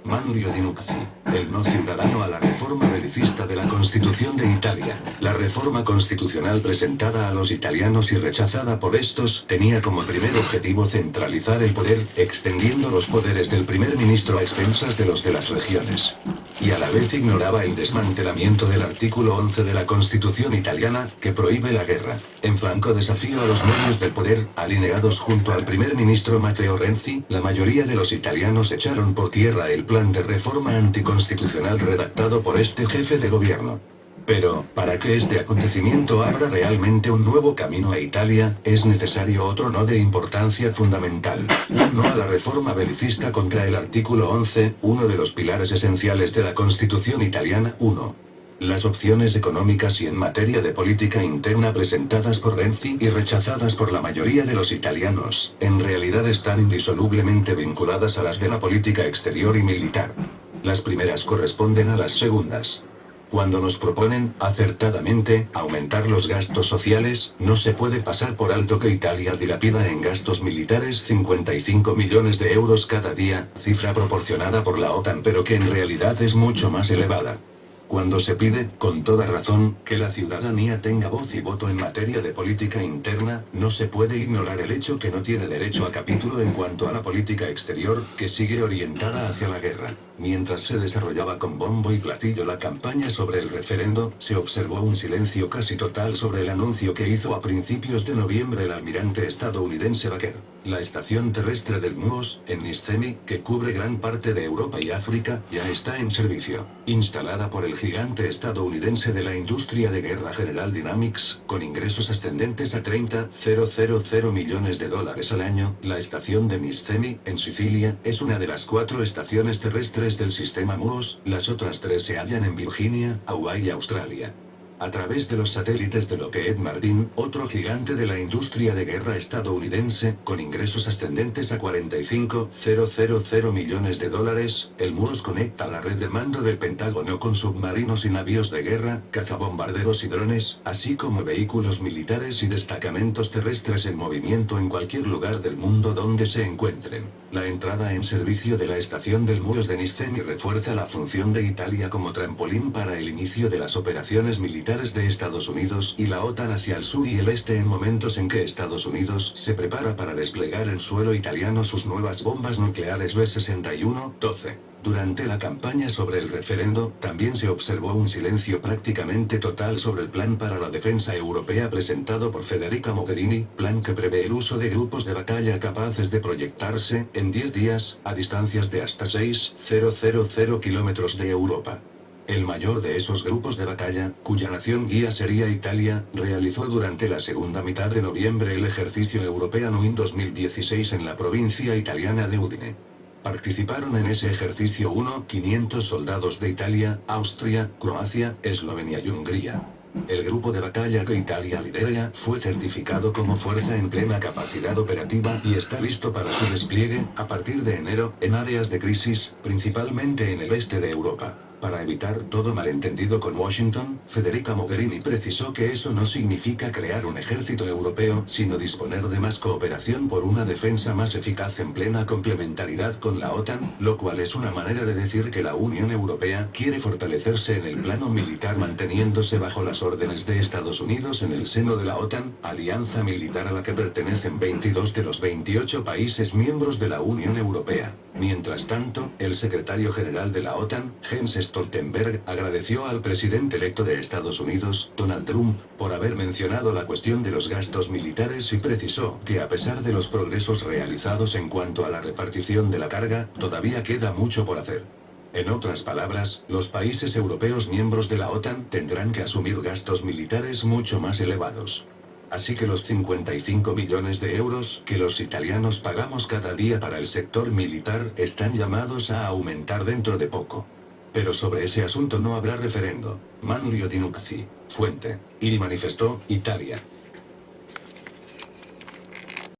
Manlio Di Nuzzi, el no ciudadano a la reforma belicista de la Constitución de Italia. La reforma constitucional presentada a los italianos y rechazada por estos, tenía como primer objetivo centralizar el poder, extendiendo los poderes del primer ministro a expensas de los de las regiones. Y a la vez ignoraba el desmantelamiento del artículo 11 de la Constitución italiana, que prohíbe la guerra. En franco desafío a los medios del poder, alineados junto al primer ministro Matteo Renzi, la mayoría de los italianos echaron por tierra el plan de reforma anticonstitucional redactado por este jefe de gobierno. Pero, para que este acontecimiento abra realmente un nuevo camino a Italia, es necesario otro no de importancia fundamental. Un no a la reforma belicista contra el artículo 11, uno de los pilares esenciales de la Constitución italiana. 1. Las opciones económicas y en materia de política interna presentadas por Renzi y rechazadas por la mayoría de los italianos, en realidad están indisolublemente vinculadas a las de la política exterior y militar. Las primeras corresponden a las segundas. Cuando nos proponen, acertadamente, aumentar los gastos sociales, no se puede pasar por alto que Italia dilapida en gastos militares 55 millones de euros cada día, cifra proporcionada por la OTAN pero que en realidad es mucho más elevada. Cuando se pide, con toda razón, que la ciudadanía tenga voz y voto en materia de política interna, no se puede ignorar el hecho que no tiene derecho a capítulo en cuanto a la política exterior, que sigue orientada hacia la guerra. Mientras se desarrollaba con bombo y platillo la campaña sobre el referendo, se observó un silencio casi total sobre el anuncio que hizo a principios de noviembre el almirante estadounidense Baker. La estación terrestre del MUOS, en Nizhemy, que cubre gran parte de Europa y África, ya está en servicio. Instalada por el gigante estadounidense de la industria de guerra General Dynamics, con ingresos ascendentes a $30,000 millones al año, la estación de Nizhemy, en Sicilia, es una de las 4 estaciones terrestres del sistema MUOS, las otras 3 se hallan en Virginia, Hawái y Australia. A través de los satélites de Lockheed Martin, otro gigante de la industria de guerra estadounidense, con ingresos ascendentes a $45,000 millones, el MUOS conecta la red de mando del Pentágono con submarinos y navíos de guerra, cazabombarderos y drones, así como vehículos militares y destacamentos terrestres en movimiento en cualquier lugar del mundo donde se encuentren. La entrada en servicio de la estación del MUOS de Nizhemy refuerza la función de Italia como trampolín para el inicio de las operaciones militares de Estados Unidos y la OTAN hacia el sur y el este en momentos en que Estados Unidos se prepara para desplegar en suelo italiano sus nuevas bombas nucleares B-61-12. Durante la campaña sobre el referendo, también se observó un silencio prácticamente total sobre el plan para la defensa europea presentado por Federica Mogherini, plan que prevé el uso de grupos de batalla capaces de proyectarse, en 10 días, a distancias de hasta 6,000 kilómetros de Europa. El mayor de esos grupos de batalla, cuya nación guía sería Italia, realizó durante la segunda mitad de noviembre el ejercicio European Win 2016 en la provincia italiana de Udine. Participaron en ese ejercicio 500 soldados de Italia, Austria, Croacia, Eslovenia y Hungría. El grupo de batalla que Italia lidera fue certificado como fuerza en plena capacidad operativa y está listo para su despliegue, a partir de enero, en áreas de crisis, principalmente en el este de Europa. Para evitar todo malentendido con Washington, Federica Mogherini precisó que eso no significa crear un ejército europeo, sino disponer de más cooperación por una defensa más eficaz en plena complementariedad con la OTAN, lo cual es una manera de decir que la Unión Europea quiere fortalecerse en el plano militar manteniéndose bajo las órdenes de Estados Unidos en el seno de la OTAN, alianza militar a la que pertenecen 22 de los 28 países miembros de la Unión Europea. Mientras tanto, el secretario general de la OTAN, Jens Stoltenberg, agradeció al presidente electo de Estados Unidos, Donald Trump, por haber mencionado la cuestión de los gastos militares y precisó que a pesar de los progresos realizados en cuanto a la repartición de la carga, todavía queda mucho por hacer. En otras palabras, los países europeos miembros de la OTAN tendrán que asumir gastos militares mucho más elevados. Así que los 55 millones de euros que los italianos pagamos cada día para el sector militar están llamados a aumentar dentro de poco. Pero sobre ese asunto no habrá referendo. Manlio Di Nuzzi, fuente, Il Manifesto, Italia.